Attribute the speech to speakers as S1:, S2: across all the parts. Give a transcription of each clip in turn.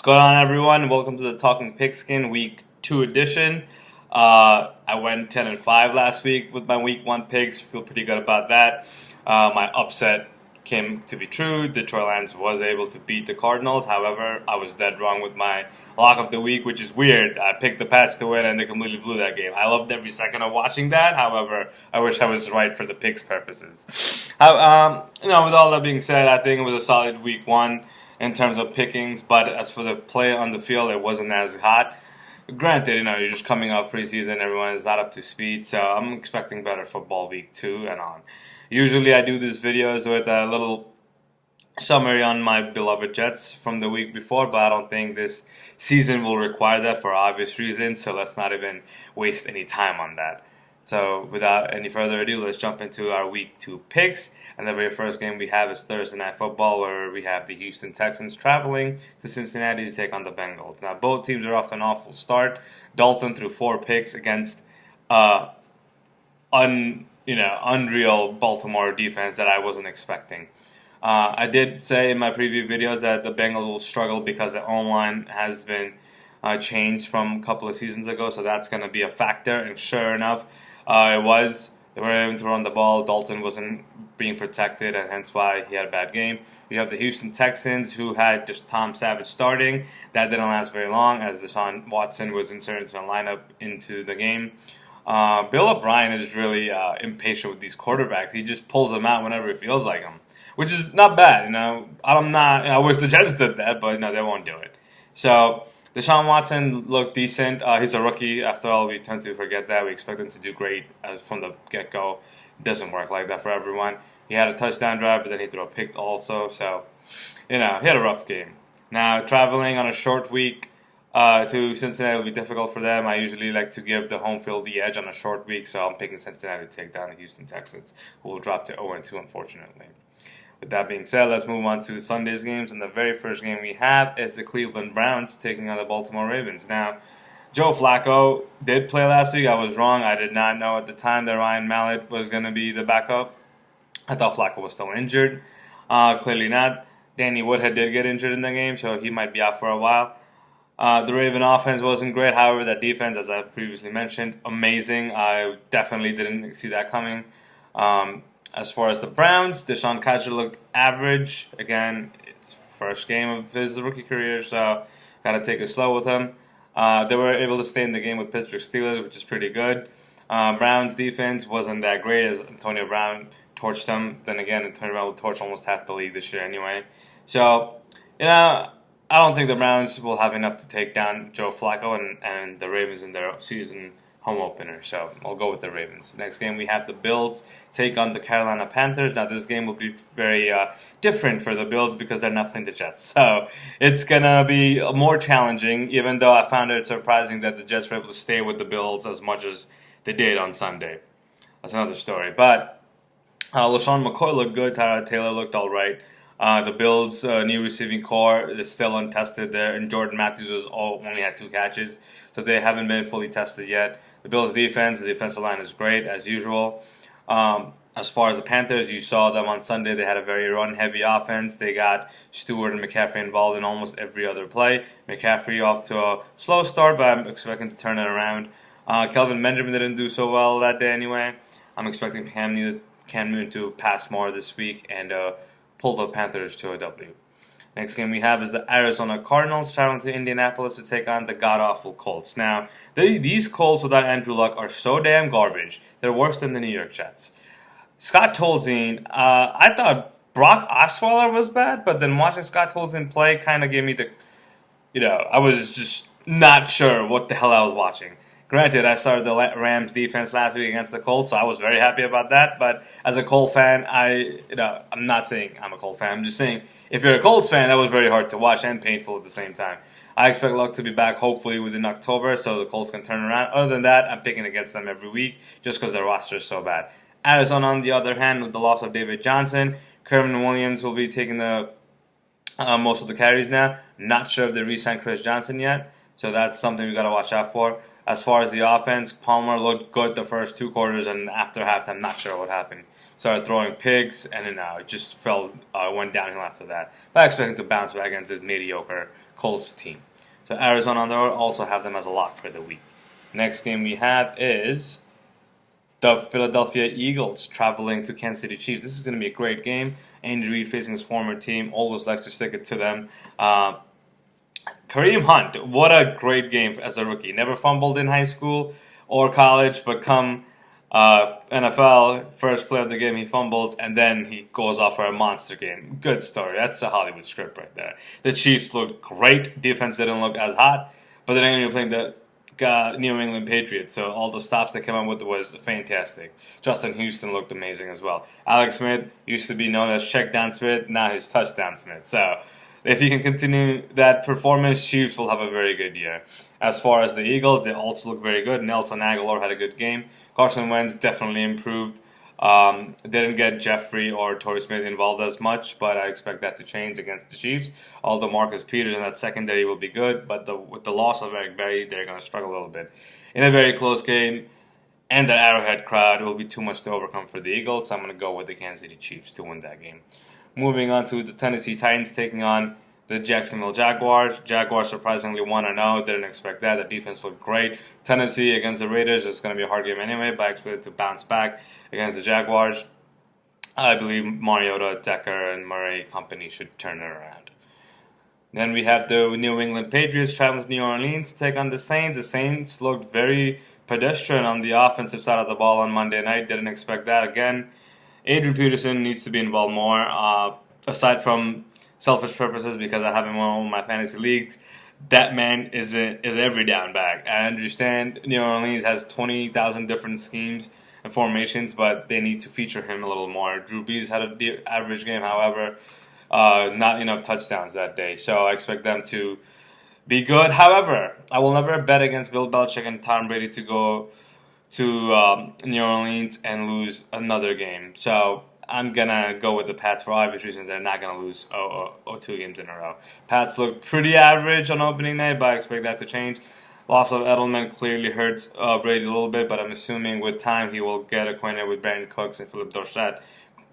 S1: What's going on, everyone? Welcome to the Talking Pigskin Week 2 edition. I went 10-5 last week with my Week 1 picks. Feel pretty good about that. My upset came to be true. Detroit Lions was able to beat the Cardinals. However, I was dead wrong with my lock of the week, which is weird. I picked the Pats to win, and they completely blew that game. I loved every second of watching that. However, I wish I was right for the picks purposes. With all that being said, I think it was a solid Week 1 in terms of pickings, but as for the play on the field, it wasn't as hot. Granted, you're just coming off preseason, everyone is not up to speed, so I'm expecting better football Week 2 and on. Usually I do these videos with a little summary on my beloved Jets from the week before, but I don't think this season will require that for obvious reasons, so let's not even waste any time on that. So without any further ado, let's jump into our Week 2 picks. And the very first game we have is Thursday Night Football, where we have the Houston Texans traveling to Cincinnati to take on the Bengals. Now, both teams are off to an awful start. Dalton threw 4 picks against unreal Baltimore defense that I wasn't expecting. I did say in my preview videos that the Bengals will struggle because the O-line has been changed from a couple of seasons ago, so that's going to be a factor. And sure enough, it was. They were able to run the ball. Dalton wasn't being protected, and hence why he had a bad game. You have the Houston Texans, who had just Tom Savage starting. That didn't last very long, as Deshaun Watson was inserted into the lineup into the game. Bill O'Brien is really impatient with these quarterbacks. He just pulls them out whenever it feels like him, which is not bad. I wish the Jets did that, but they won't do it. So Deshaun Watson looked decent. He's a rookie. After all, we tend to forget that. We expect him to do great from the get-go. It doesn't work like that for everyone. He had a touchdown drive, but then he threw a pick also. So, he had a rough game. Now, traveling on a short week to Cincinnati will be difficult for them. I usually like to give the home field the edge on a short week, so I'm picking Cincinnati to take down the Houston Texans, who will drop to 0-2, unfortunately. With that being said, let's move on to Sunday's games. And the very first game we have is the Cleveland Browns taking on the Baltimore Ravens. Now, Joe Flacco did play last week. I was wrong. I did not know at the time that Ryan Mallett was going to be the backup. I thought Flacco was still injured. Clearly not. Danny Woodhead did get injured in the game, so he might be out for a while. The Raven offense wasn't great. However, that defense, as I previously mentioned, amazing. I definitely didn't see that coming. As far as the Browns, Deshaun Kaiser looked average. Again, it's first game of his rookie career, so got to take it slow with him. They were able to stay in the game with Patriots Steelers, which is pretty good. Browns defense wasn't that great as Antonio Brown torched them. Then again, Antonio Brown will torch almost half the league this year anyway. So, I don't think the Browns will have enough to take down Joe Flacco and the Ravens in their season home opener, so I'll go with the Ravens. Next game, we have the Bills take on the Carolina Panthers. Now, this game will be very different for the Bills because they're not playing the Jets, so it's going to be more challenging, even though I found it surprising that the Jets were able to stay with the Bills as much as they did on Sunday. That's another story, but LaShawn McCoy looked good. Tyrod Taylor looked all right. The Bills' new receiving core is still untested there, and Jordan Matthews only had 2 catches, so they haven't been fully tested yet. The Bills' defense, the defensive line is great, as usual. As far as the Panthers, you saw them on Sunday. They had a very run-heavy offense. They got Stewart and McCaffrey involved in almost every other play. McCaffrey off to a slow start, but I'm expecting to turn it around. Kelvin Benjamin didn't do so well that day anyway. I'm expecting Cam Newton to pass more this week and pull the Panthers to a W. Next game we have is the Arizona Cardinals traveling to Indianapolis to take on the god-awful Colts. Now, these Colts without Andrew Luck are so damn garbage. They're worse than the New York Jets. Scott Tolzien, I thought Brock Osweiler was bad, but then watching Scott Tolzien play kind of gave me I was just not sure what the hell I was watching. Granted, I started the Rams defense last week against the Colts, so I was very happy about that. But as a Colts fan, I'm not saying I'm a Colts fan. I'm just saying if you're a Colts fan, that was very hard to watch and painful at the same time. I expect Luck to be back hopefully within October, so the Colts can turn around. Other than that, I'm picking against them every week just because their roster is so bad. Arizona, on the other hand, with the loss of David Johnson, Kerwin Williams will be taking the most of the carries now. Not sure if they re-signed Chris Johnson yet, so that's something we got to watch out for. As far as the offense, Palmer looked good the first 2 quarters, and after halftime, not sure what happened. started throwing picks, and then it just went downhill after that. But I expect him to bounce back against this mediocre Colts team. So Arizona on the road, also have them as a lock for the week. Next game we have is the Philadelphia Eagles traveling to Kansas City Chiefs. This is going to be a great game. Andy Reid facing his former team. Always likes to stick it to them. Kareem Hunt, what a great game as a rookie. Never fumbled in high school or college, but come NFL, first play of the game, he fumbles, and then he goes off for a monster game. Good story. That's a Hollywood script right there. The Chiefs looked great. Defense didn't look as hot, but then you're playing the New England Patriots, so all the stops they came up with was fantastic. Justin Houston looked amazing as well. Alex Smith used to be known as check down Smith, now he's touchdown Smith. So if he can continue that performance, Chiefs will have a very good year. As far as the Eagles, they also look very good. Nelson Aguilar had a good game. Carson Wentz definitely improved. Didn't get Jeffrey or Torrey Smith involved as much, but I expect that to change against the Chiefs. Although Marcus Peters in that secondary will be good, but with the loss of Eric Berry, they're going to struggle a little bit. In a very close game, and the Arrowhead crowd will be too much to overcome for the Eagles, so I'm going to go with the Kansas City Chiefs to win that game. Moving on to the Tennessee Titans taking on the Jacksonville Jaguars. Jaguars surprisingly 1-0. Didn't expect that. The defense looked great. Tennessee against the Raiders is going to be a hard game anyway, but I expect it to bounce back against the Jaguars. I believe Mariota, Decker, and Murray company should turn it around. Then we have the New England Patriots traveling to New Orleans to take on the Saints. The Saints looked very pedestrian on the offensive side of the ball on Monday night. Didn't expect that again. Adrian Peterson needs to be involved more. Aside from selfish purposes, because I have him on my fantasy leagues, that man is every down back. I understand New Orleans has 20,000 different schemes and formations, but they need to feature him a little more. Drew Brees had an average game, however, not enough touchdowns that day. So I expect them to be good. However, I will never bet against Bill Belichick and Tom Brady to go to New Orleans and lose another game. So I'm going to go with the Pats for obvious reasons. They're not going to lose 2 games in a row. Pats look pretty average on opening night, but I expect that to change. Loss of Edelman clearly hurts Brady a little bit, but I'm assuming with time he will get acquainted with Brandon Cooks and Philip Dorsett,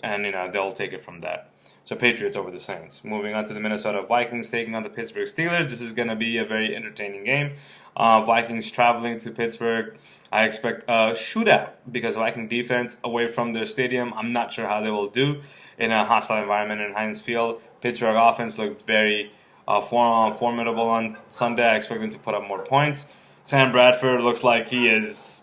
S1: and they'll take it from that. So Patriots over the Saints. Moving on to the Minnesota Vikings taking on the Pittsburgh Steelers. This is going to be a very entertaining game. Vikings traveling to Pittsburgh. I expect a shootout because Viking defense away from their stadium. I'm not sure how they will do in a hostile environment in Heinz Field. Pittsburgh offense looked very formidable on Sunday. I expect them to put up more points. Sam Bradford looks like he is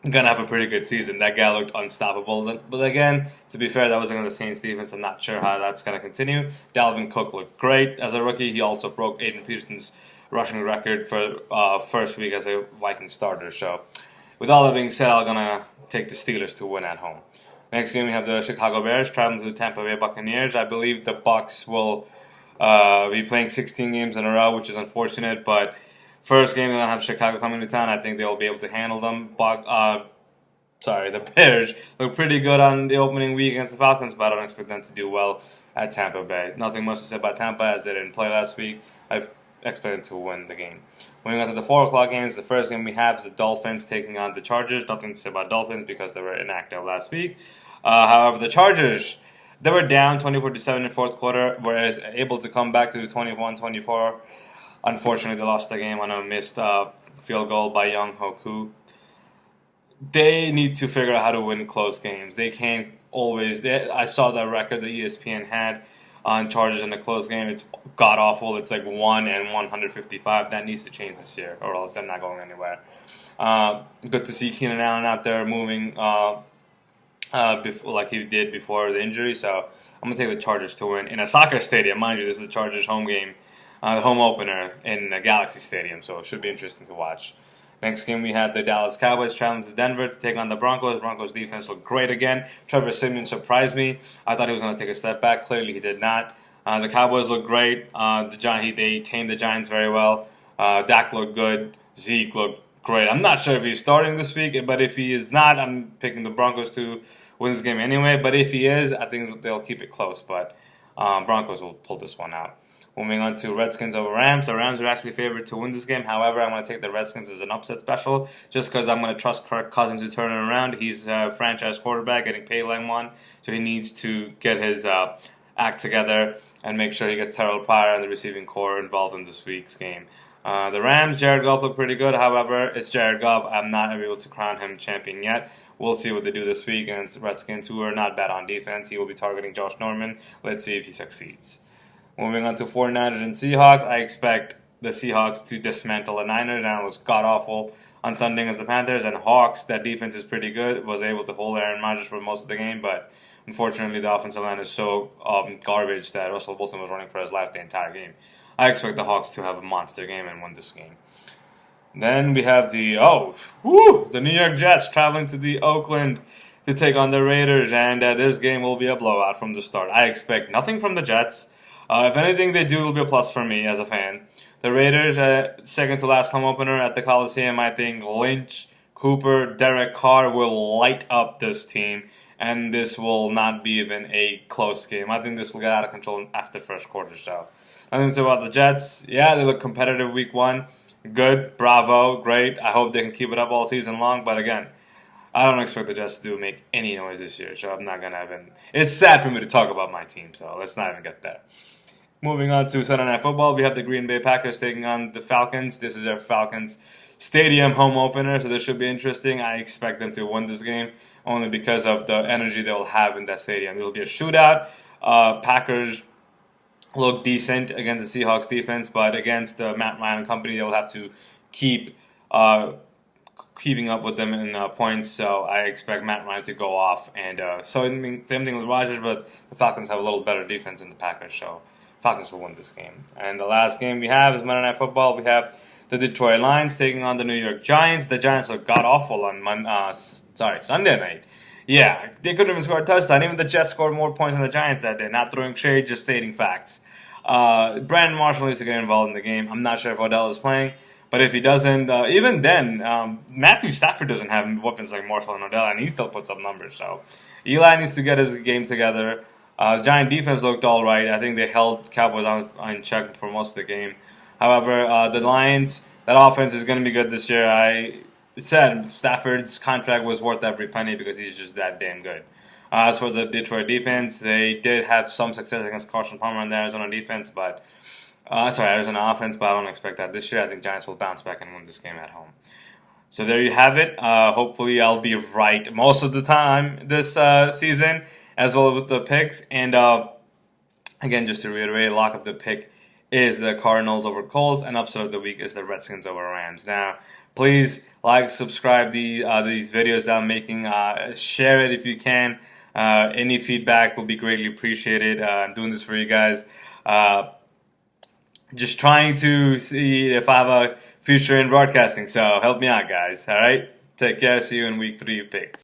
S1: going to have a pretty good season. That guy looked unstoppable. But again, to be fair, that was against the Saints defense. I'm not sure how that's going to continue. Dalvin Cook looked great as a rookie. He also broke Adrian Peterson's rushing record for first week as a Viking starter. So with all that being said, I'm going to take the Steelers to win at home. Next game, we have the Chicago Bears traveling to the Tampa Bay Buccaneers. I believe the Bucs will be playing 16 games in a row, which is unfortunate, but first game, they're going to have Chicago coming to town. I think they'll be able to handle them. The Bears look pretty good on the opening week against the Falcons, but I don't expect them to do well at Tampa Bay. Nothing much to say about Tampa as they didn't play last week. I expect them to win the game. Moving on to the 4 o'clock games, the first game we have is the Dolphins taking on the Chargers. Nothing to say about Dolphins because they were inactive last week. However, the Chargers, they were down 24-7 in the fourth quarter, whereas able to come back to the 21-24. Unfortunately, they lost the game on a missed field goal by Young Hoku. They need to figure out how to win close games. They can't always. I saw that record that ESPN had on Chargers in a close game. It's god-awful. It's like 1-155. That needs to change this year, or else they're not going anywhere. Good to see Keenan Allen out there moving like he did before the injury. So I'm going to take the Chargers to win in a soccer stadium. Mind you, this is the Chargers home game. The home opener in the Galaxy Stadium, so it should be interesting to watch. Next game, we have the Dallas Cowboys traveling to Denver to take on the Broncos. Broncos defense looked great again. Trevor Siemian surprised me. I thought he was going to take a step back. Clearly, he did not. The Cowboys looked great. They tamed the Giants very well. Dak looked good. Zeke looked great. I'm not sure if he's starting this week, but if he is not, I'm picking the Broncos to win this game anyway. But if he is, I think they'll keep it close. But Broncos will pull this one out. Moving on to Redskins over Rams. The Rams are actually favored to win this game. However, I'm going to take the Redskins as an upset special just because I'm going to trust Kirk Cousins to turn it around. He's a franchise quarterback, getting paid like one, so he needs to get his act together and make sure he gets Terrell Pryor and the receiving core involved in this week's game. The Rams, Jared Goff looked pretty good. However, it's Jared Goff. I'm not able to crown him champion yet. We'll see what they do this week against Redskins, who are not bad on defense. He will be targeting Josh Norman. Let's see if he succeeds. Moving on to 49ers and Seahawks, I expect the Seahawks to dismantle the Niners, and it was god-awful on Sunday against the Panthers. And Hawks, that defense is pretty good, was able to hold Aaron Rodgers for most of the game, but unfortunately the offensive line is so garbage that Russell Wilson was running for his life the entire game. I expect the Hawks to have a monster game and win this game. Then we have the New York Jets traveling to the Oakland to take on the Raiders, and this game will be a blowout from the start. I expect nothing from the Jets. If anything they do, it will be a plus for me as a fan. The Raiders, second to last home opener at the Coliseum, I think Lynch, Cooper, Derek Carr will light up this team, and this will not be even a close game. I think this will get out of control after first quarter. So, nothing to say about the Jets. Yeah, they look competitive week one. Good, bravo, great. I hope they can keep it up all season long. But again, I don't expect the Jets to make any noise this year. So I'm not gonna even. It's sad for me to talk about my team. So let's not even get there. Moving on to Sunday Night Football, we have the Green Bay Packers taking on the Falcons. This is our Falcons Stadium home opener, so this should be interesting. I expect them to win this game only because of the energy they'll have in that stadium. It will be a shootout. Packers look decent against the Seahawks defense, but against the Matt Ryan and company, they'll have to keep keeping up with them in points. So I expect Matt Ryan to go off. And same thing with Rodgers, but the Falcons have a little better defense than the Packers, so Falcons will win this game. And the last game we have is Monday Night Football. We have the Detroit Lions taking on the New York Giants. The Giants look god-awful on Sunday night. Yeah, they couldn't even score a touchdown. Even the Jets scored more points than the Giants that day. Not throwing shade, just stating facts. Brandon Marshall needs to get involved in the game. I'm not sure if Odell is playing, but if he doesn't, even then, Matthew Stafford doesn't have weapons like Marshall and Odell, and he still puts up numbers. So Eli needs to get his game together. The Giant defense looked all right. I think they held Cowboys on check for most of the game. However, the Lions, that offense is going to be good this year. I said Stafford's contract was worth every penny because he's just that damn good. As for the Detroit defense, they did have some success against Carson Palmer on the Arizona defense, but Arizona offense, but I don't expect that this year. I think Giants will bounce back and win this game at home. So there you have it. Hopefully I'll be right most of the time this season, as well with the picks. And again, just to reiterate, lock of the pick is the Cardinals over Colts, and upset of the week is the Redskins over Rams. Now, please like, subscribe these videos that I'm making. Share it if you can. Any feedback will be greatly appreciated. I'm doing this for you guys. Just trying to see if I have a future in broadcasting. So help me out, guys. All right? Take care. See you in week 3 picks.